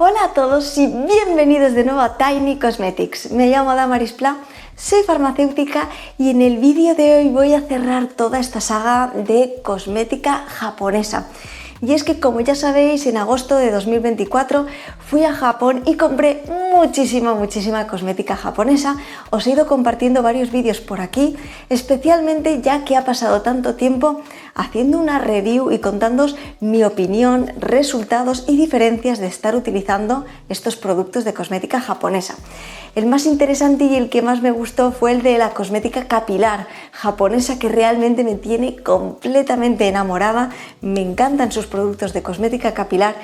Hola a todos y bienvenidos de nuevo a Tiny Cosmetics. Me llamo Damaris Pla, soy farmacéutica y en el vídeo de hoy voy a cerrar toda esta saga de cosmética japonesa. Y es que, como ya sabéis, en agosto de 2024 fui a Japón y compré muchísima cosmética japonesa. Os he ido compartiendo varios vídeos por aquí, especialmente ya que ha pasado tanto tiempo haciendo una review y contándoos mi opinión, resultados y diferencias de estar utilizando estos productos de cosmética japonesa. El más interesante y el que más me gustó fue el de la cosmética capilar japonesa, que realmente me tiene completamente enamorada. Me encantan sus productos de cosmética capilar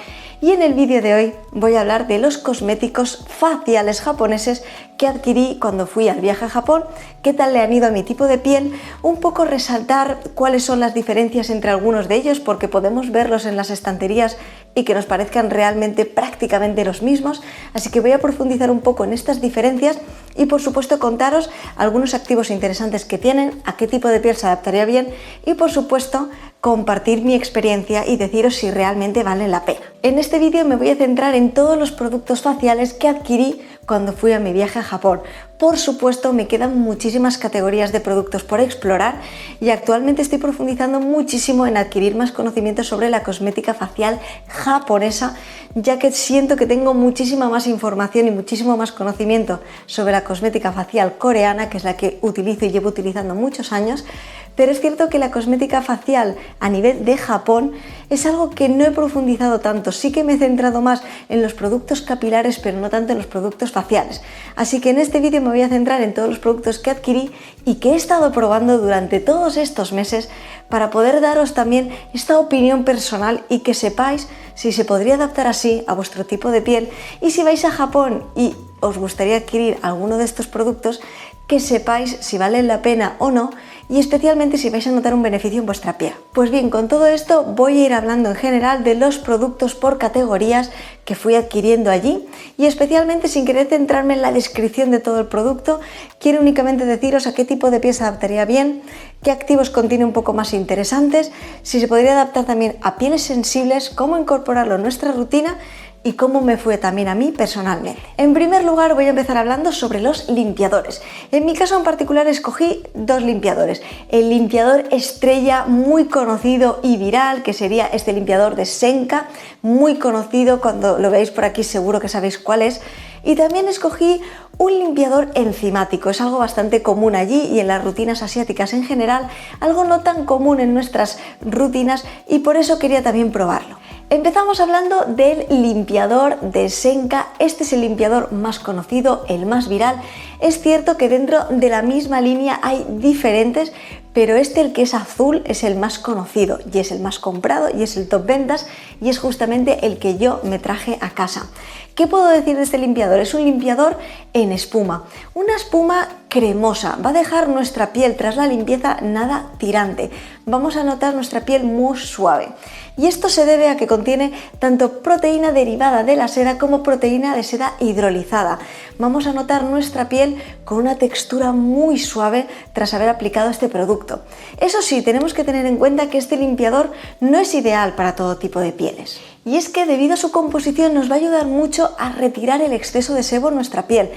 y en el vídeo de hoy voy a hablar de los cosméticos faciales japoneses que adquirí cuando fui al viaje a Japón, qué tal le han ido a mi tipo de piel, un poco resaltar cuáles son las diferencias entre algunos de ellos, porque podemos verlos en las estanterías y que nos parezcan realmente prácticamente los mismos, así que voy a profundizar un poco en estas diferencias y por supuesto contaros algunos activos interesantes que tienen, a qué tipo de piel se adaptaría bien y por supuesto compartir mi experiencia y deciros si realmente valen la pena. En este vídeo me voy a centrar en todos los productos faciales que adquirí cuando fui a mi viaje a Japón. Por supuesto, me quedan muchísimas categorías de productos por explorar y actualmente estoy profundizando muchísimo en adquirir más conocimientos sobre la cosmética facial japonesa, ya que siento que tengo muchísima más información y muchísimo más conocimiento sobre la cosmética facial coreana, que es la que utilizo y llevo utilizando muchos años. Pero es cierto que la cosmética facial a nivel de Japón es algo que no he profundizado tanto. Sí que me he centrado más en los productos capilares, pero no tanto en los productos faciales. Así que en este vídeo me voy a centrar en todos los productos que adquirí y que he estado probando durante todos estos meses para poder daros también esta opinión personal y que sepáis si se podría adaptar así a vuestro tipo de piel. Y si vais a Japón y os gustaría adquirir alguno de estos productos, que sepáis si valen la pena o no, y especialmente si vais a notar un beneficio en vuestra piel. Pues bien, con todo esto voy a ir hablando en general de los productos por categorías que fui adquiriendo allí y especialmente, sin querer centrarme en la descripción de todo el producto, quiero únicamente deciros a qué tipo de piel se adaptaría bien, qué activos contiene un poco más interesantes, si se podría adaptar también a pieles sensibles, cómo incorporarlo en nuestra rutina y cómo me fue también a mí personalmente. En primer lugar voy a empezar hablando sobre los limpiadores. En mi caso en particular escogí dos limpiadores. El limpiador estrella muy conocido y viral, que sería este limpiador de Senka, muy conocido, cuando lo veáis por aquí seguro que sabéis cuál es. Y también escogí un limpiador enzimático, es algo bastante común allí y en las rutinas asiáticas en general, algo no tan común en nuestras rutinas y por eso quería también probarlo. Empezamos hablando del limpiador de Senka. Este es el limpiador más conocido, el más viral. Es cierto que dentro de la misma línea hay diferentes, pero el que es azul es el más conocido y es el más comprado y es el top ventas y es justamente el que yo me traje a casa. ¿Qué puedo decir de este limpiador? Es un limpiador en espuma, una espuma cremosa, va a dejar nuestra piel tras la limpieza nada tirante, vamos a notar nuestra piel muy suave. Y esto se debe a que contiene tanto proteína derivada de la seda como proteína de seda hidrolizada. Vamos a notar nuestra piel con una textura muy suave tras haber aplicado este producto. Eso sí, tenemos que tener en cuenta que este limpiador no es ideal para todo tipo de pieles. Y es que debido a su composición nos va a ayudar mucho a retirar el exceso de sebo en nuestra piel.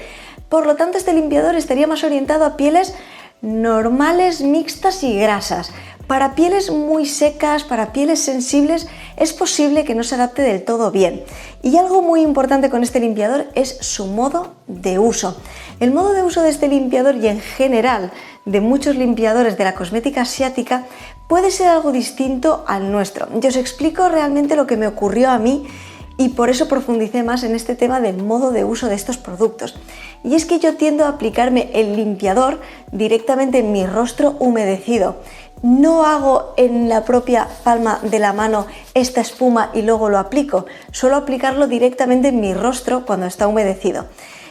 Por lo tanto, este limpiador estaría más orientado a pieles normales, mixtas y grasas. Para pieles muy secas, para pieles sensibles, es posible que no se adapte del todo bien. Y algo muy importante con este limpiador es su modo de uso. El modo de uso de este limpiador y en general de muchos limpiadores de la cosmética asiática puede ser algo distinto al nuestro. Yo os explico realmente lo que me ocurrió a mí y por eso profundicé más en este tema del modo de uso de estos productos. Y es que yo tiendo a aplicarme el limpiador directamente en mi rostro humedecido. No hago en la propia palma de la mano esta espuma y luego lo aplico, suelo aplicarlo directamente en mi rostro cuando está humedecido.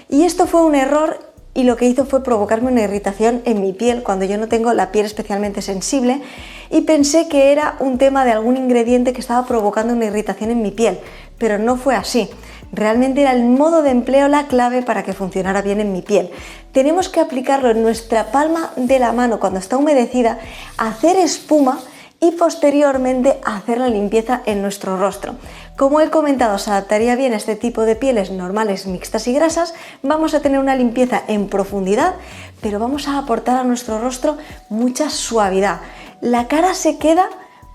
Y esto fue un error y lo que hizo fue provocarme una irritación en mi piel cuando yo no tengo la piel especialmente sensible y pensé que era un tema de algún ingrediente que estaba provocando una irritación en mi piel, pero no fue así. Realmente era el modo de empleo la clave para que funcionara bien en mi piel. Tenemos que aplicarlo en nuestra palma de la mano cuando está humedecida, hacer espuma y posteriormente hacer la limpieza en nuestro rostro. Como he comentado, se adaptaría bien a este tipo de pieles normales, mixtas y grasas. Vamos a tener una limpieza en profundidad, pero vamos a aportar a nuestro rostro mucha suavidad. La cara se queda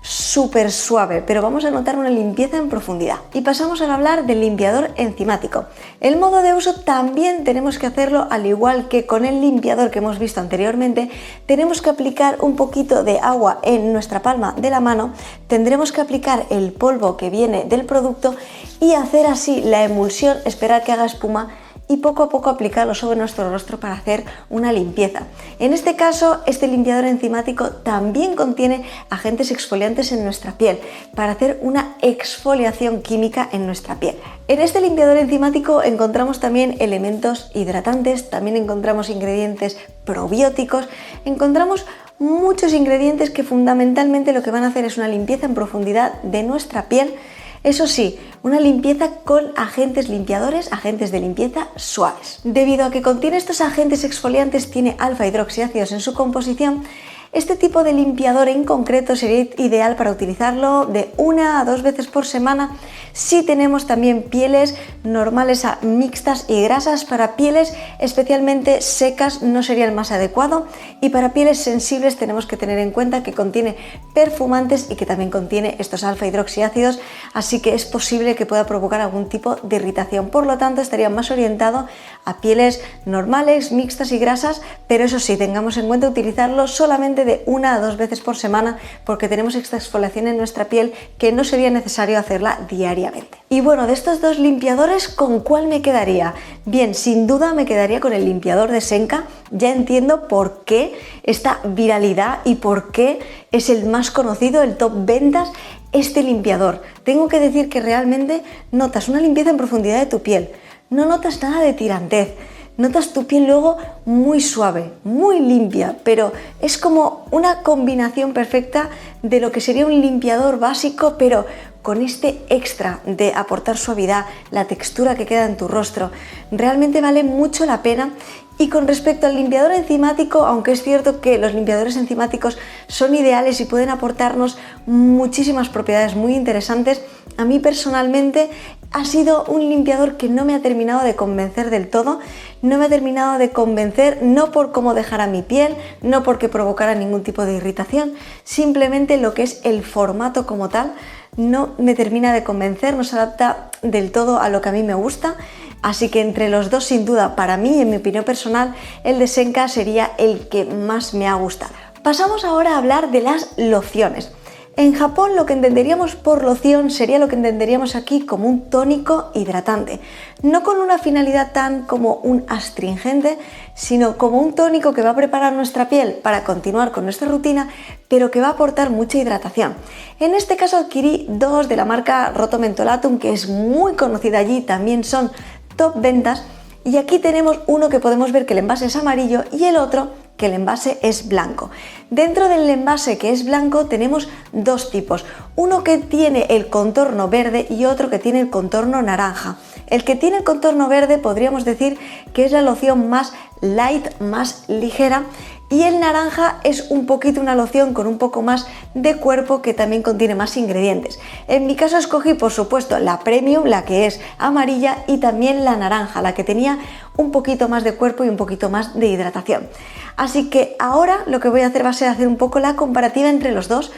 súper suave, pero vamos a notar una limpieza en profundidad. Y pasamos a hablar del limpiador enzimático. El modo de uso también tenemos que hacerlo al igual que con el limpiador que hemos visto anteriormente. Tenemos que aplicar un poquito de agua en nuestra palma de la mano, tendremos que aplicar el polvo que viene del producto y hacer así la emulsión, esperar que haga espuma y poco a poco aplicarlo sobre nuestro rostro para hacer una limpieza. En este caso, este limpiador enzimático también contiene agentes exfoliantes en nuestra piel para hacer una exfoliación química en nuestra piel. En este limpiador enzimático encontramos también elementos hidratantes, también encontramos ingredientes probióticos, encontramos muchos ingredientes que fundamentalmente lo que van a hacer es una limpieza en profundidad de nuestra piel. Eso sí, una limpieza con agentes limpiadores, agentes de limpieza suaves. Debido a que contiene estos agentes exfoliantes, tiene alfa hidroxiácidos en su composición, este tipo de limpiador en concreto sería ideal para utilizarlo de 1 a 2 veces por semana si tenemos también pieles normales a mixtas y grasas. Para pieles especialmente secas no sería el más adecuado, y para pieles sensibles tenemos que tener en cuenta que contiene perfumantes y que también contiene estos alfa hidroxiácidos, así que es posible que pueda provocar algún tipo de irritación. Por lo tanto, estaría más orientado a pieles normales, mixtas y grasas, pero eso sí, tengamos en cuenta utilizarlo solamente de 1 a 2 veces por semana, porque tenemos esta exfoliación en nuestra piel que no sería necesario hacerla diariamente. Y bueno, de estos dos limpiadores, ¿con cuál me quedaría? Bien, sin duda me quedaría con el limpiador de Senka. Ya entiendo por qué esta viralidad y por qué es el más conocido, el top ventas, este limpiador. Tengo que decir que realmente notas una limpieza en profundidad de tu piel, no notas nada de tirantez. Notas tu piel luego muy suave, muy limpia, pero es como una combinación perfecta de lo que sería un limpiador básico, pero con este extra de aportar suavidad, la textura que queda en tu rostro. Realmente vale mucho la pena. Y con respecto al limpiador enzimático, aunque es cierto que los limpiadores enzimáticos son ideales y pueden aportarnos muchísimas propiedades muy interesantes, a mí personalmente ha sido un limpiador que no me ha terminado de convencer del todo. No me ha terminado de convencer, no por cómo dejara mi piel, no porque provocara ningún tipo de irritación, simplemente lo que es el formato como tal no me termina de convencer, no se adapta del todo a lo que a mí me gusta. Así que entre los dos, sin duda, para mí, en mi opinión personal, el de Senka sería el que más me ha gustado. Pasamos ahora a hablar de las lociones. En Japón lo que entenderíamos por loción sería lo que entenderíamos aquí como un tónico hidratante, no con una finalidad tan como un astringente, sino como un tónico que va a preparar nuestra piel para continuar con nuestra rutina, pero que va a aportar mucha hidratación. En este caso adquirí dos de la marca Roto Mentolatum, que es muy conocida allí, también son top ventas, y aquí tenemos uno que podemos ver que el envase es amarillo y el otro que el envase es blanco. Dentro del envase que es blanco tenemos dos tipos, uno que tiene el contorno verde y otro que tiene el contorno naranja. El que tiene el contorno verde podríamos decir que es la loción más light, más ligera, y el naranja es un poquito una loción con un poco más de cuerpo que también contiene más ingredientes. En mi caso escogí por supuesto la premium, la que es amarilla, y también la naranja, la que tenía un poquito más de cuerpo y un poquito más de hidratación. Así que ahora lo que voy a hacer va a ser hacer un poco la comparativa entre los dos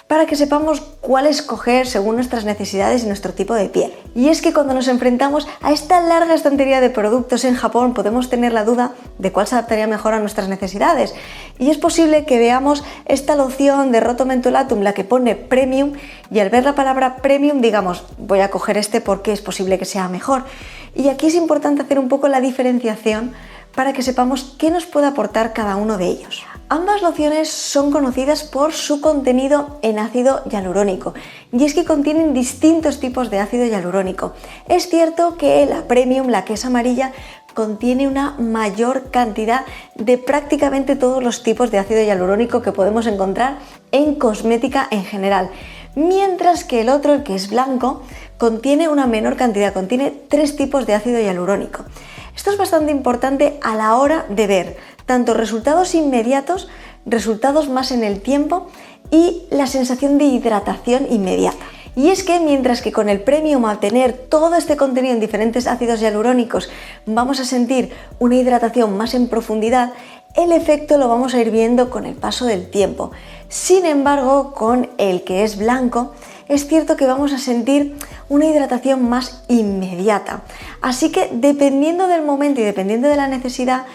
para que sepamos cuál escoger según nuestras necesidades y nuestro tipo de piel. Y es que cuando nos enfrentamos a esta larga estantería de productos en Japón podemos tener la duda de cuál se adaptaría mejor a nuestras necesidades. Y es posible que veamos esta loción de Roto Mentolatum, la que pone premium, y al ver la palabra premium digamos, voy a coger este porque es posible que sea mejor. Y aquí es importante hacer un poco la diferenciación para que sepamos qué nos puede aportar cada uno de ellos. Ambas lociones son conocidas por su contenido en ácido hialurónico, y es que contienen distintos tipos de ácido hialurónico. Es cierto que la premium, la que es amarilla, contiene una mayor cantidad de prácticamente todos los tipos de ácido hialurónico que podemos encontrar en cosmética en general, mientras que el otro, el que es blanco, contiene una menor cantidad, contiene 3 tipos de ácido hialurónico. Esto es bastante importante a la hora de ver tanto resultados inmediatos, resultados más en el tiempo, y la sensación de hidratación inmediata. Y es que mientras que con el Premium, al tener todo este contenido en diferentes ácidos hialurónicos, vamos a sentir una hidratación más en profundidad, el efecto lo vamos a ir viendo con el paso del tiempo. Sin embargo, con el que es blanco, es cierto que vamos a sentir una hidratación más inmediata. Así que dependiendo del momento y dependiendo de la necesidad,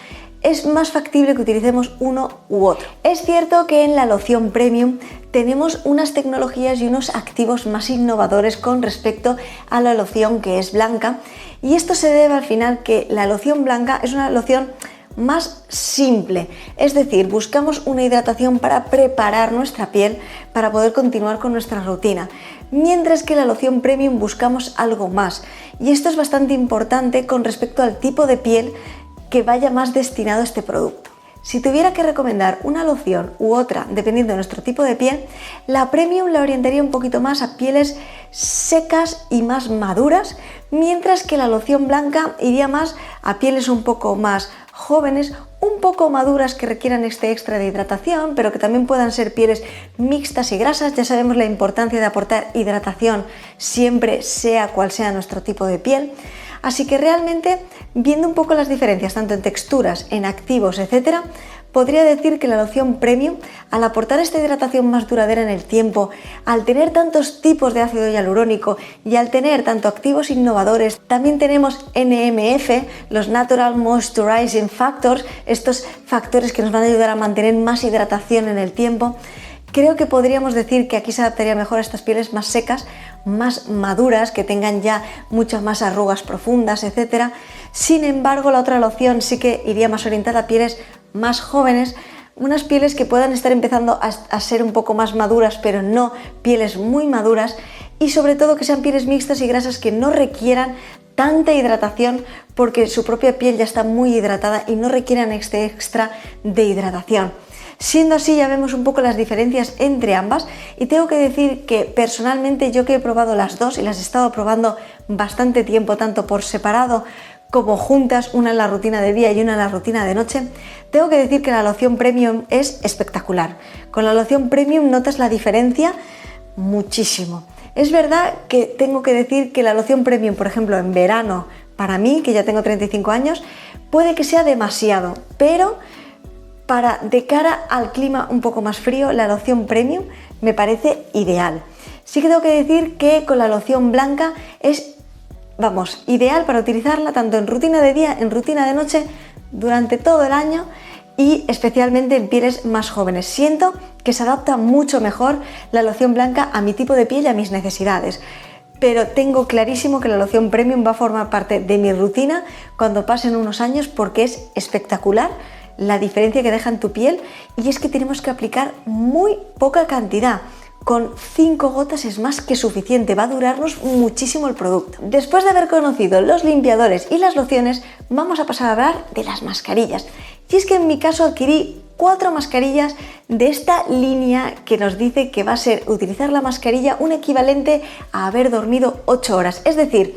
es más factible que utilicemos uno u otro. Es cierto que en la loción Premium tenemos unas tecnologías y unos activos más innovadores con respecto a la loción que es blanca, y esto se debe al final que la loción blanca es una loción más simple, es decir, buscamos una hidratación para preparar nuestra piel para poder continuar con nuestra rutina, mientras que la loción Premium buscamos algo más, y esto es bastante importante con respecto al tipo de piel que vaya más destinado a este producto. Si tuviera que recomendar una loción u otra, dependiendo de nuestro tipo de piel, la Premium la orientaría un poquito más a pieles secas y más maduras, mientras que la loción blanca iría más a pieles un poco más jóvenes, un poco maduras que requieran este extra de hidratación, pero que también puedan ser pieles mixtas y grasas. Ya sabemos la importancia de aportar hidratación siempre, sea cual sea nuestro tipo de piel. Así que realmente, viendo un poco las diferencias tanto en texturas, en activos, etcétera, podría decir que la loción Premium, al aportar esta hidratación más duradera en el tiempo, al tener tantos tipos de ácido hialurónico y al tener tanto activos innovadores, también tenemos NMF, los Natural Moisturizing Factors, estos factores que nos van a ayudar a mantener más hidratación en el tiempo. Creo que podríamos decir que aquí se adaptaría mejor a estas pieles más secas, más maduras, que tengan ya muchas más arrugas profundas, etc. Sin embargo, la otra loción sí que iría más orientada a pieles más jóvenes, unas pieles que puedan estar empezando a ser un poco más maduras, pero no pieles muy maduras, y sobre todo que sean pieles mixtas y grasas que no requieran tanta hidratación porque su propia piel ya está muy hidratada y no requieran este extra de hidratación. Siendo así, ya vemos un poco las diferencias entre ambas, y tengo que decir que personalmente yo que he probado las dos y las he estado probando bastante tiempo, tanto por separado como juntas, una en la rutina de día y una en la rutina de noche, tengo que decir que la loción Premium es espectacular. Con la loción Premium notas la diferencia muchísimo. Es verdad que tengo que decir que la loción Premium, por ejemplo, en verano, para mí, que ya tengo 35 años, puede que sea demasiado, pero de cara al clima un poco más frío, la loción Premium me parece ideal. Sí que tengo que decir que con la loción blanca es, ideal para utilizarla tanto en rutina de día, en rutina de noche, durante todo el año, y especialmente en pieles más jóvenes. Siento que se adapta mucho mejor la loción blanca a mi tipo de piel y a mis necesidades. Pero tengo clarísimo que la loción Premium va a formar parte de mi rutina cuando pasen unos años, porque es espectacular la diferencia que deja en tu piel, y es que tenemos que aplicar muy poca cantidad. Con 5 gotas es más que suficiente, va a durarnos muchísimo el producto. Después de haber conocido los limpiadores y las lociones, vamos a pasar a hablar de las mascarillas. Y es que en mi caso adquirí 4 mascarillas de esta línea que nos dice que va a ser utilizar la mascarilla un equivalente a haber dormido 8 horas. Es decir,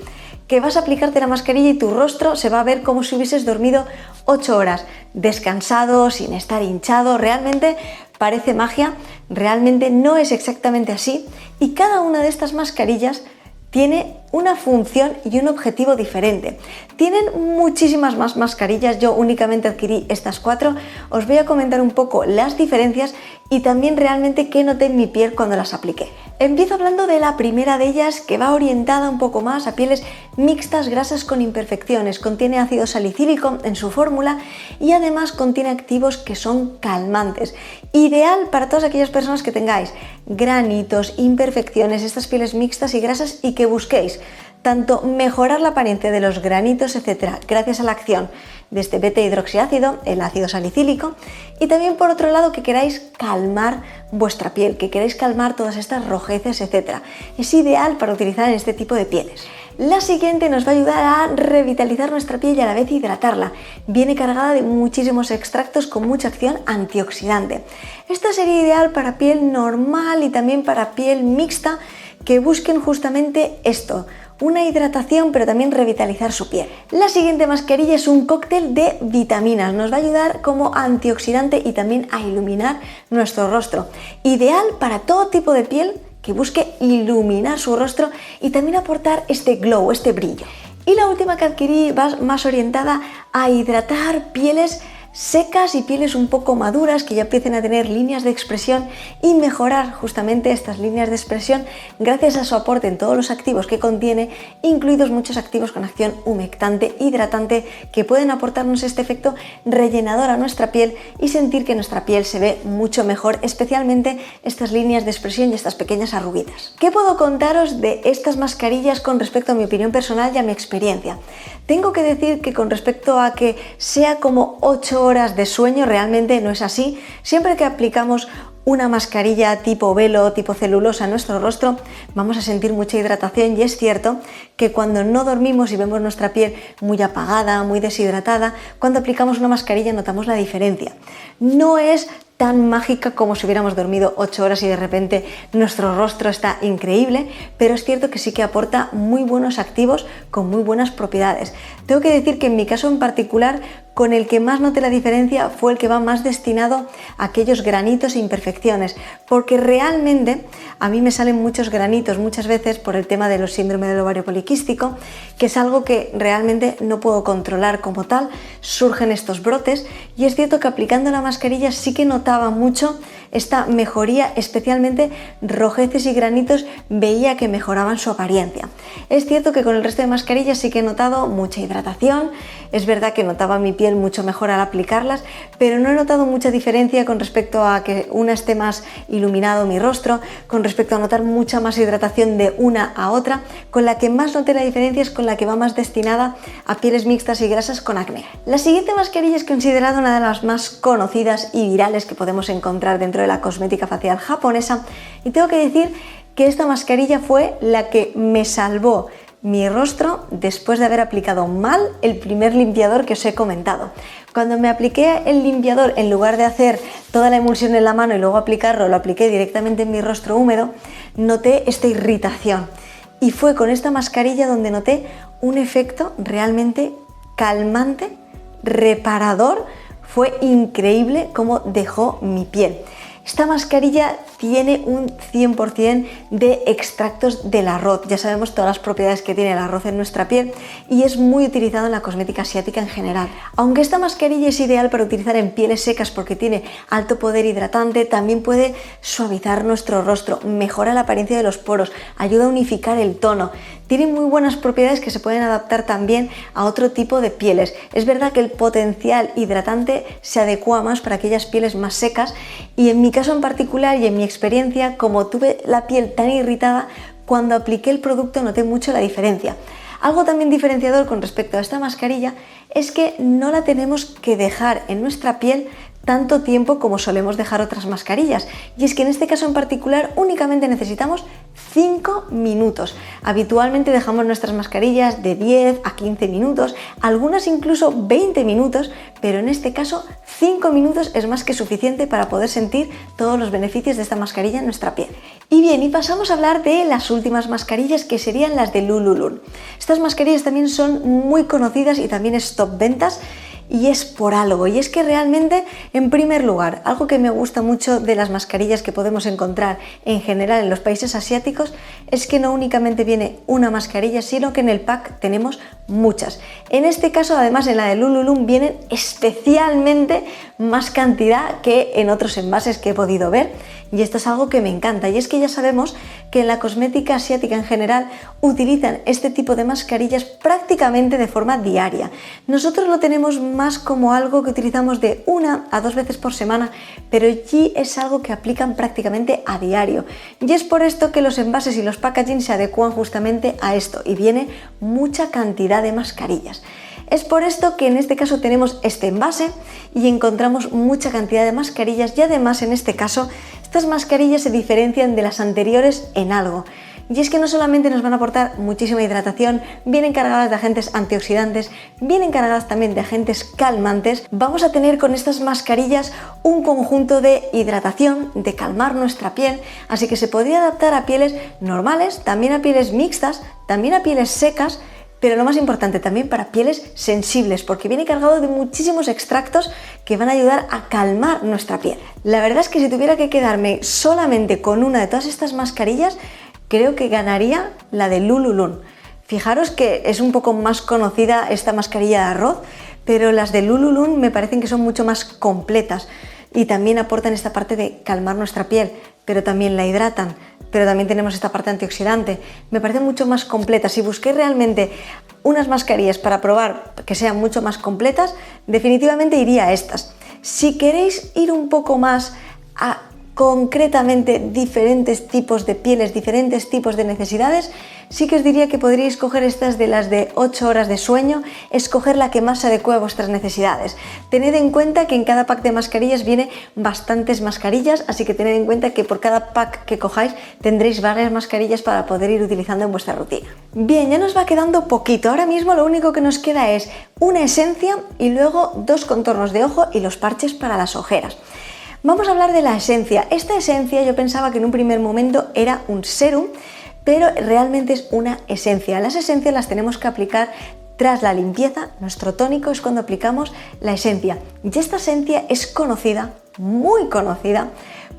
que vas a aplicarte la mascarilla y tu rostro se va a ver como si hubieses dormido 8 horas, descansado, sin estar hinchado. Realmente parece magia, realmente no es exactamente así, y cada una de estas mascarillas tiene una función y un objetivo diferente. Tienen muchísimas más mascarillas, yo únicamente adquirí estas 4, os voy a comentar un poco las diferencias y también realmente qué noté en mi piel cuando las apliqué. Empiezo hablando de la primera de ellas, que va orientada un poco más a pieles mixtas, grasas con imperfecciones. Contiene ácido salicílico en su fórmula y además contiene activos que son calmantes. Ideal para todas aquellas personas que tengáis granitos, imperfecciones, estas pieles mixtas y grasas, y que busquéis tanto mejorar la apariencia de los granitos, etcétera, gracias a la acción de este beta-hidroxiácido, el ácido salicílico, y también por otro lado que queráis calmar vuestra piel, que queráis calmar todas estas rojeces, etcétera. Es ideal para utilizar en este tipo de pieles. La siguiente nos va a ayudar a revitalizar nuestra piel y a la vez hidratarla. Viene cargada de muchísimos extractos con mucha acción antioxidante. Esta sería ideal para piel normal y también para piel mixta, que busquen justamente esto, una hidratación, pero también revitalizar su piel. La siguiente mascarilla es un cóctel de vitaminas, nos va a ayudar como antioxidante y también a iluminar nuestro rostro. Ideal para todo tipo de piel que busque iluminar su rostro y también aportar este glow, este brillo. Y la última que adquirí va más orientada a hidratar pieles secas y pieles un poco maduras que ya empiecen a tener líneas de expresión y mejorar justamente estas líneas de expresión gracias a su aporte en todos los activos que contiene, incluidos muchos activos con acción humectante, hidratante, que pueden aportarnos este efecto rellenador a nuestra piel y sentir que nuestra piel se ve mucho mejor, especialmente estas líneas de expresión y estas pequeñas arruguitas. ¿Qué puedo contaros de estas mascarillas con respecto a mi opinión personal y a mi experiencia? Tengo que decir que con respecto a que sea como 8 horas de sueño, realmente no es así. Siempre que aplicamos una mascarilla tipo velo, tipo celulosa en nuestro rostro, vamos a sentir mucha hidratación y es cierto que cuando no dormimos y vemos nuestra piel muy apagada, muy deshidratada, cuando aplicamos una mascarilla notamos la diferencia. No es tan mágica como si hubiéramos dormido 8 horas y de repente nuestro rostro está increíble, pero es cierto que sí que aporta muy buenos activos con muy buenas propiedades. Tengo que decir que en mi caso en particular, con el que más noté la diferencia fue el que va más destinado a aquellos granitos e imperfecciones, porque realmente a mí me salen muchos granitos muchas veces por el tema de los síndromes del ovario poliquístico, que es algo que realmente no puedo controlar como tal, surgen estos brotes y es cierto que aplicando la mascarilla sí que notaba mucho esta mejoría, especialmente rojeces y granitos, veía que mejoraban su apariencia. Es cierto que con el resto de mascarillas sí que he notado mucha hidratación, es verdad que notaba mi piel mucho mejor al aplicarlas, pero no he notado mucha diferencia con respecto a que una esté más iluminado mi rostro, con respecto a notar mucha más hidratación de una a otra. Con la que más noté la diferencia es con la que va más destinada a pieles mixtas y grasas con acné. La siguiente mascarilla es considerada una de las más conocidas y virales que podemos encontrar dentro de la cosmética facial japonesa y tengo que decir que esta mascarilla fue la que me salvó mi rostro después de haber aplicado mal el primer limpiador que os he comentado. Cuando me apliqué el limpiador, en lugar de hacer toda la emulsión en la mano y luego aplicarlo, lo apliqué directamente en mi rostro húmedo, noté esta irritación y fue con esta mascarilla donde noté un efecto realmente calmante, reparador. Fue increíble cómo dejó mi piel. Esta mascarilla tiene un 100% de extractos del arroz. Ya sabemos todas las propiedades que tiene el arroz en nuestra piel y es muy utilizado en la cosmética asiática en general. Aunque esta mascarilla es ideal para utilizar en pieles secas porque tiene alto poder hidratante, también puede suavizar nuestro rostro, mejora la apariencia de los poros, ayuda a unificar el tono. Tiene muy buenas propiedades que se pueden adaptar también a otro tipo de pieles. Es verdad que el potencial hidratante se adecua más para aquellas pieles más secas y en mi caso en particular y en mi experiencia, como tuve la piel tan irritada, cuando apliqué el producto noté mucho la diferencia. Algo también diferenciador con respecto a esta mascarilla es que no la tenemos que dejar en nuestra piel tanto tiempo como solemos dejar otras mascarillas, y es que en este caso en particular únicamente necesitamos 5 minutos. Habitualmente dejamos nuestras mascarillas de 10 a 15 minutos, algunas incluso 20 minutos, pero en este caso 5 minutos es más que suficiente para poder sentir todos los beneficios de esta mascarilla en nuestra piel. Y bien, y pasamos a hablar de las últimas mascarillas, que serían las de Lululul. Estas mascarillas también son muy conocidas y también es top ventas. Y es por algo, y es que realmente, en primer lugar, algo que me gusta mucho de las mascarillas que podemos encontrar en general en los países asiáticos es que no únicamente viene una mascarilla, sino que en el pack tenemos muchas. En este caso, además, en la de Lululul vienen especialmente más cantidad que en otros envases que he podido ver, y esto es algo que me encanta, y es que ya sabemos que en la cosmética asiática en general utilizan este tipo de mascarillas prácticamente de forma diaria. Nosotros lo tenemos más como algo que utilizamos de 1 a 2 veces por semana, pero allí es algo que aplican prácticamente a diario. Y es por esto que los envases y los packaging se adecuan justamente a esto y viene mucha cantidad de mascarillas. Es por esto que en este caso tenemos este envase y encontramos mucha cantidad de mascarillas, y además en este caso estas mascarillas se diferencian de las anteriores en algo. y es que no solamente nos van a aportar muchísima hidratación, vienen cargadas de agentes antioxidantes, vienen cargadas también de agentes calmantes. Vamos a tener con estas mascarillas un conjunto de hidratación, de calmar nuestra piel, así que se podría adaptar a pieles normales, también a pieles mixtas, también a pieles secas, pero lo más importante también para pieles sensibles, porque viene cargado de muchísimos extractos que van a ayudar a calmar nuestra piel. La verdad es que si tuviera que quedarme solamente con una de todas estas mascarillas, creo que ganaría la de Lululun. Fijaros que es un poco más conocida esta mascarilla de arroz, pero las de Lululun me parecen que son mucho más completas y también aportan esta parte de calmar nuestra piel, pero también la hidratan. Pero también tenemos esta parte antioxidante. Me parecen mucho más completas. Si busqué realmente unas mascarillas para probar que sean mucho más completas, definitivamente iría a estas. Si queréis ir un poco más a concretamente diferentes tipos de pieles, diferentes tipos de necesidades, sí que os diría que podríais coger estas de las de 8 horas de sueño, escoger la que más se adecue a vuestras necesidades. Tened en cuenta que en cada pack de mascarillas viene bastantes mascarillas, así que tened en cuenta que por cada pack que cojáis tendréis varias mascarillas para poder ir utilizando en vuestra rutina. Bien, ya nos va quedando poquito. Ahora mismo lo único que nos queda es una esencia y luego 2 contornos de ojo y los parches para las ojeras. Vamos a hablar de la esencia. Esta esencia yo pensaba que en un primer momento era un serum, pero realmente es una esencia. Las esencias las tenemos que aplicar tras la limpieza. Nuestro tónico es cuando aplicamos la esencia. Y esta esencia es conocida, muy conocida,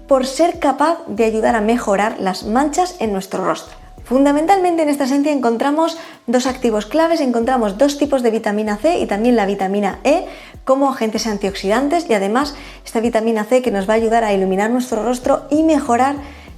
por ser capaz de ayudar a mejorar las manchas en nuestro rostro. Fundamentalmente en esta esencia encontramos 2 activos claves, encontramos 2 tipos de vitamina C y también la vitamina E como agentes antioxidantes, y además esta vitamina C que nos va a ayudar a iluminar nuestro rostro y mejorar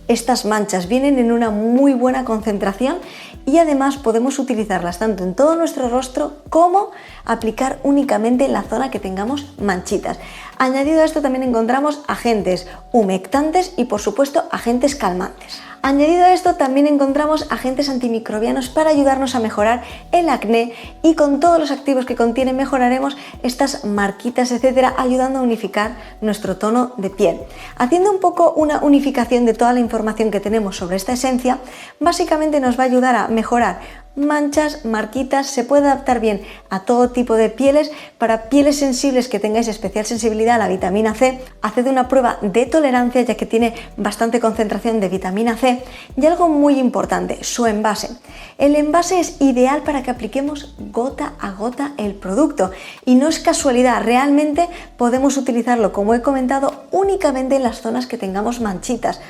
estas manchas. Vienen en una muy buena concentración y además podemos utilizarlas tanto en todo nuestro rostro como aplicar únicamente en la zona que tengamos manchitas. Añadido a esto también encontramos agentes humectantes y por supuesto agentes calmantes. Añadido a esto también encontramos agentes antimicrobianos para ayudarnos a mejorar el acné, y con todos los activos que contiene mejoraremos estas marquitas, etcétera, ayudando a unificar nuestro tono de piel. Haciendo un poco una unificación de toda la información que tenemos sobre esta esencia, básicamente nos va a ayudar a mejorar manchas, marquitas, se puede adaptar bien a todo tipo de pieles. Para pieles sensibles que tengáis especial sensibilidad a la vitamina C, haced una prueba de tolerancia ya que tiene bastante concentración de vitamina C. Y algo muy importante, su envase. El envase es ideal para que apliquemos gota a gota el producto y no es casualidad, realmente podemos utilizarlo, como he comentado, únicamente en las zonas que tengamos manchitas.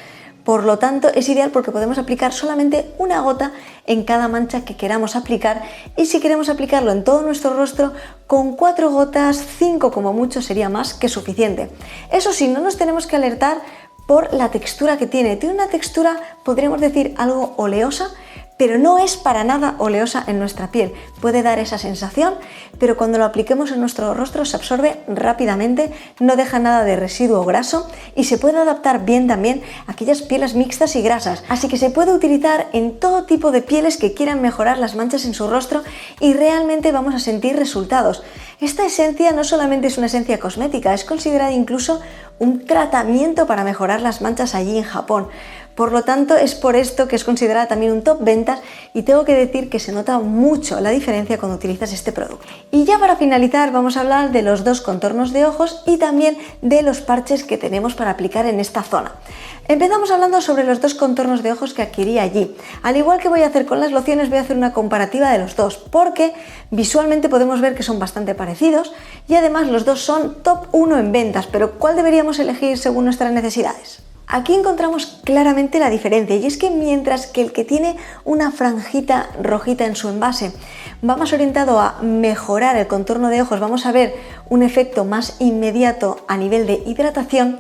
Por lo tanto, es ideal porque podemos aplicar solamente una gota en cada mancha que queramos aplicar, y si queremos aplicarlo en todo nuestro rostro, con 4 gotas, 5 como mucho sería más que suficiente. Eso sí, no nos tenemos que alertar por la textura que tiene. Tiene una textura, podríamos decir, algo oleosa, pero no es para nada oleosa en nuestra piel. Puede dar esa sensación, pero cuando lo apliquemos en nuestro rostro se absorbe rápidamente, no deja nada de residuo graso y se puede adaptar bien también a aquellas pieles mixtas y grasas. Así que se puede utilizar en todo tipo de pieles que quieran mejorar las manchas en su rostro y realmente vamos a sentir resultados. Esta esencia no solamente es una esencia cosmética, es considerada incluso un tratamiento para mejorar las manchas allí en Japón. Por lo tanto, es por esto que es considerada también un top ventas, y tengo que decir que se nota mucho la diferencia cuando utilizas este producto. Y ya para finalizar vamos a hablar de los 2 contornos de ojos y también de los parches que tenemos para aplicar en esta zona. Empezamos hablando sobre los 2 contornos de ojos que adquirí allí. Al igual que voy a hacer con las lociones, voy a hacer una comparativa de los 2 porque visualmente podemos ver que son bastante parecidos y además los 2 son top 1 en ventas, pero ¿cuál deberíamos elegir según nuestras necesidades? Aquí encontramos claramente la diferencia, y es que mientras que el que tiene una franjita rojita en su envase va más orientado a mejorar el contorno de ojos, vamos a ver un efecto más inmediato a nivel de hidratación,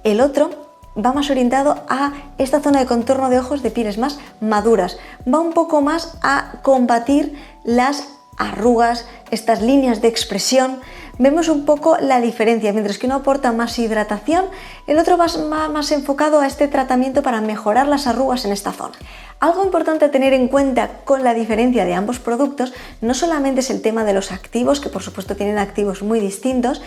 el otro va más orientado a esta zona de contorno de ojos de pieles más maduras, va un poco más a combatir las arrugas, estas líneas de expresión. Vemos un poco la diferencia, mientras que uno aporta más hidratación, el otro va más enfocado a este tratamiento para mejorar las arrugas en esta zona. Algo importante a tener en cuenta con la diferencia de ambos productos no solamente es el tema de los activos, que por supuesto tienen activos muy distintos,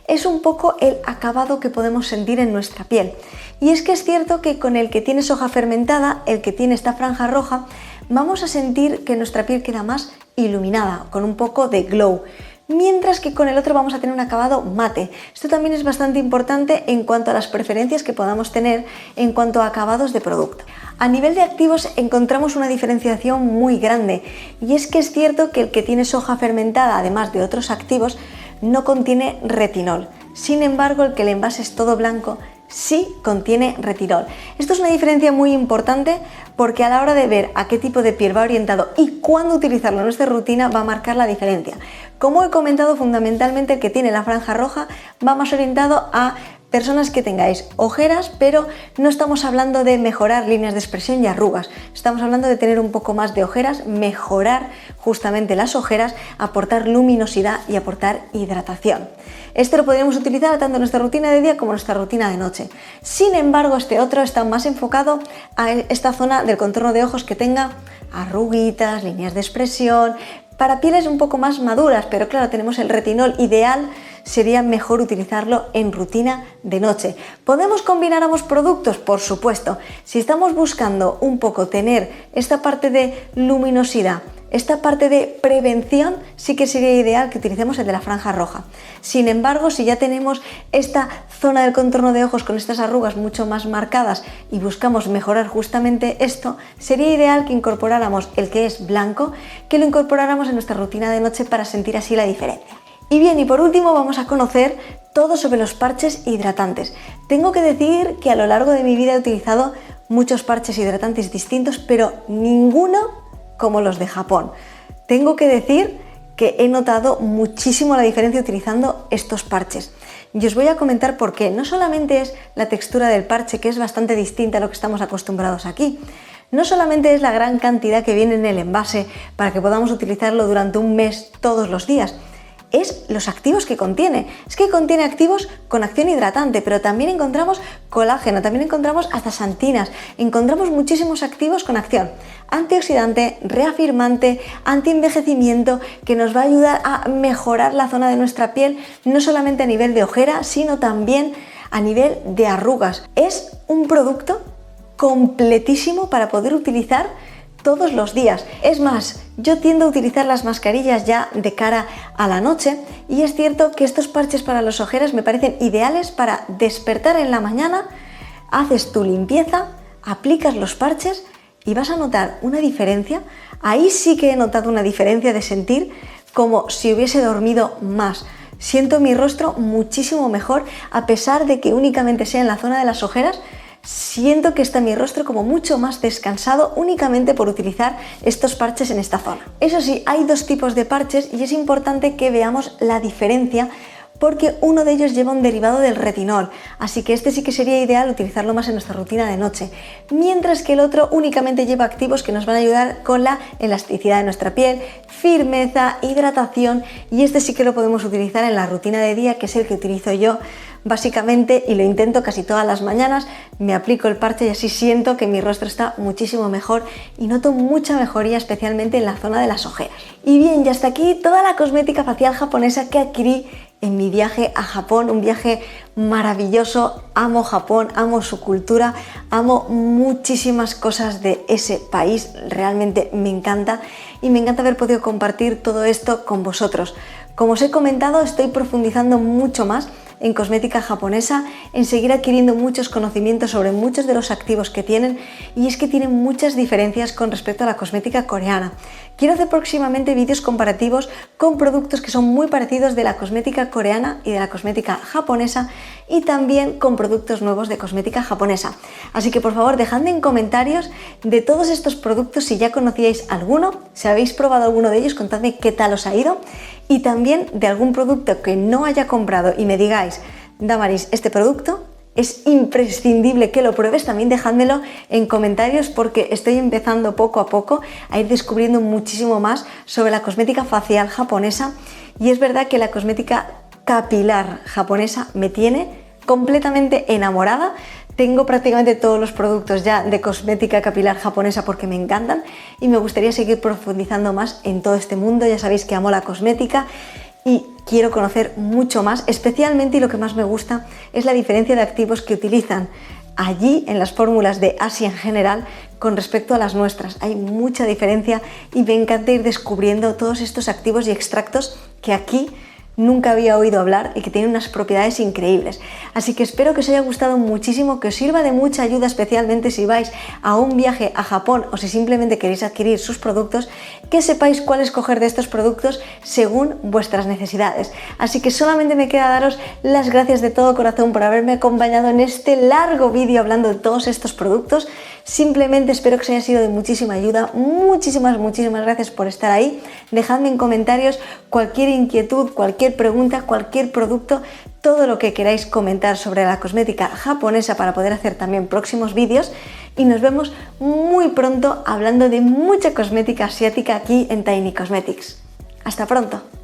es un poco el acabado que podemos sentir en nuestra piel. Y es que es cierto que con el que tiene soja fermentada, el que tiene esta franja roja, vamos a sentir que nuestra piel queda más iluminada, con un poco de glow, mientras que con el otro vamos a tener un acabado mate. Esto también es bastante importante en cuanto a las preferencias que podamos tener en cuanto a acabados de producto. A nivel de activos encontramos una diferenciación muy grande, y es que es cierto que el que tiene soja fermentada, además de otros activos, no contiene retinol. Sin embargo, el que el envase es todo blanco sí contiene retinol. Esto es una diferencia muy importante porque a la hora de ver a qué tipo de piel va orientado y cuándo utilizarlo en nuestra rutina va a marcar la diferencia. Como he comentado, fundamentalmente el que tiene la franja roja va más orientado a personas que tengáis ojeras, pero no estamos hablando de mejorar líneas de expresión y arrugas, estamos hablando de tener un poco más de ojeras, mejorar justamente las ojeras, aportar luminosidad y aportar hidratación. Este lo podríamos utilizar tanto en nuestra rutina de día como en nuestra rutina de noche. Sin embargo, este otro está más enfocado a esta zona del contorno de ojos que tenga arruguitas, líneas de expresión, para pieles un poco más maduras, pero claro, tenemos el retinol ideal, sería mejor utilizarlo en rutina de noche. ¿Podemos combinar ambos productos? Por supuesto. Si estamos buscando un poco tener esta parte de luminosidad, esta parte de prevención, sí que sería ideal que utilicemos el de la franja roja. Sin embargo, si ya tenemos esta zona del contorno de ojos con estas arrugas mucho más marcadas y buscamos mejorar justamente esto, sería ideal que incorporáramos el que es blanco, que lo incorporáramos en nuestra rutina de noche para sentir así la diferencia. Y bien, y por último vamos a conocer todo sobre los parches hidratantes. Tengo que decir que a lo largo de mi vida he utilizado muchos parches hidratantes distintos, pero ninguno como los de Japón. Tengo que decir que he notado muchísimo la diferencia utilizando estos parches. Y os voy a comentar por qué. No solamente es la textura del parche, que es bastante distinta a lo que estamos acostumbrados aquí. No solamente es la gran cantidad que viene en el envase para que podamos utilizarlo durante un mes todos los días, es los activos que contiene. Es que contiene activos con acción hidratante, pero también encontramos colágeno, también encontramos astaxantinas, encontramos muchísimos activos con acción antioxidante, reafirmante, antienvejecimiento, que nos va a ayudar a mejorar la zona de nuestra piel, no solamente a nivel de ojera, sino también a nivel de arrugas. Es un producto completísimo para poder utilizar todos los días. Es más, yo tiendo a utilizar las mascarillas ya de cara a la noche, y es cierto que estos parches para las ojeras me parecen ideales para despertar en la mañana, haces tu limpieza, aplicas los parches y vas a notar una diferencia. Ahí sí que he notado una diferencia de sentir como si hubiese dormido más. Siento mi rostro muchísimo mejor, a pesar de que únicamente sea en la zona de las ojeras. Siento que está mi rostro como mucho más descansado únicamente por utilizar estos parches en esta zona. Eso sí, hay dos tipos de parches y es importante que veamos la diferencia, porque uno de ellos lleva un derivado del retinol, así que este sí que sería ideal utilizarlo más en nuestra rutina de noche, mientras que el otro únicamente lleva activos que nos van a ayudar con la elasticidad de nuestra piel, firmeza, hidratación, y este sí que lo podemos utilizar en la rutina de día, que es el que utilizo yo básicamente, y lo intento casi todas las mañanas. Me aplico el parche y así siento que mi rostro está muchísimo mejor y noto mucha mejoría, especialmente en la zona de las ojeras. Y bien, ya hasta aquí toda la cosmética facial japonesa que adquirí en mi viaje a Japón, un viaje maravilloso. Amo Japón, amo su cultura, amo muchísimas cosas de ese país, realmente me encanta, y me encanta haber podido compartir todo esto con vosotros. Como os he comentado, estoy profundizando mucho más en cosmética japonesa, en seguir adquiriendo muchos conocimientos sobre muchos de los activos que tienen, y es que tienen muchas diferencias con respecto a la cosmética coreana. Quiero hacer próximamente vídeos comparativos con productos que son muy parecidos de la cosmética coreana y de la cosmética japonesa, y también con productos nuevos de cosmética japonesa. Así que por favor, dejadme en comentarios de todos estos productos si ya conocíais alguno, si habéis probado alguno de ellos, contadme qué tal os ha ido, y también de algún producto que no haya comprado y me digáis: Damaris, este producto es imprescindible que lo pruebes, también dejádmelo en comentarios, porque estoy empezando poco a poco a ir descubriendo muchísimo más sobre la cosmética facial japonesa, y es verdad que la cosmética capilar japonesa me tiene completamente enamorada. Tengo prácticamente todos los productos ya de cosmética capilar japonesa porque me encantan y me gustaría seguir profundizando más en todo este mundo. Ya sabéis que amo la cosmética y quiero conocer mucho más, especialmente, y lo que más me gusta es la diferencia de activos que utilizan allí en las fórmulas de Asia en general con respecto a las nuestras. Hay mucha diferencia y me encanta ir descubriendo todos estos activos y extractos que aquí nunca había oído hablar y que tienen unas propiedades increíbles. Así que espero que os haya gustado muchísimo, que os sirva de mucha ayuda, especialmente si vais a un viaje a Japón o si simplemente queréis adquirir sus productos, que sepáis cuál escoger de estos productos según vuestras necesidades. Así que solamente me queda daros las gracias de todo corazón por haberme acompañado en este largo vídeo hablando de todos estos productos. Simplemente espero que os haya sido de muchísima ayuda. Muchísimas gracias por estar ahí. Dejadme en comentarios cualquier inquietud, cualquier pregunta, cualquier producto, todo lo que queráis comentar sobre la cosmética japonesa para poder hacer también próximos vídeos. Y nos vemos muy pronto hablando de mucha cosmética asiática aquí en Tiny Cosmetics. ¡Hasta pronto!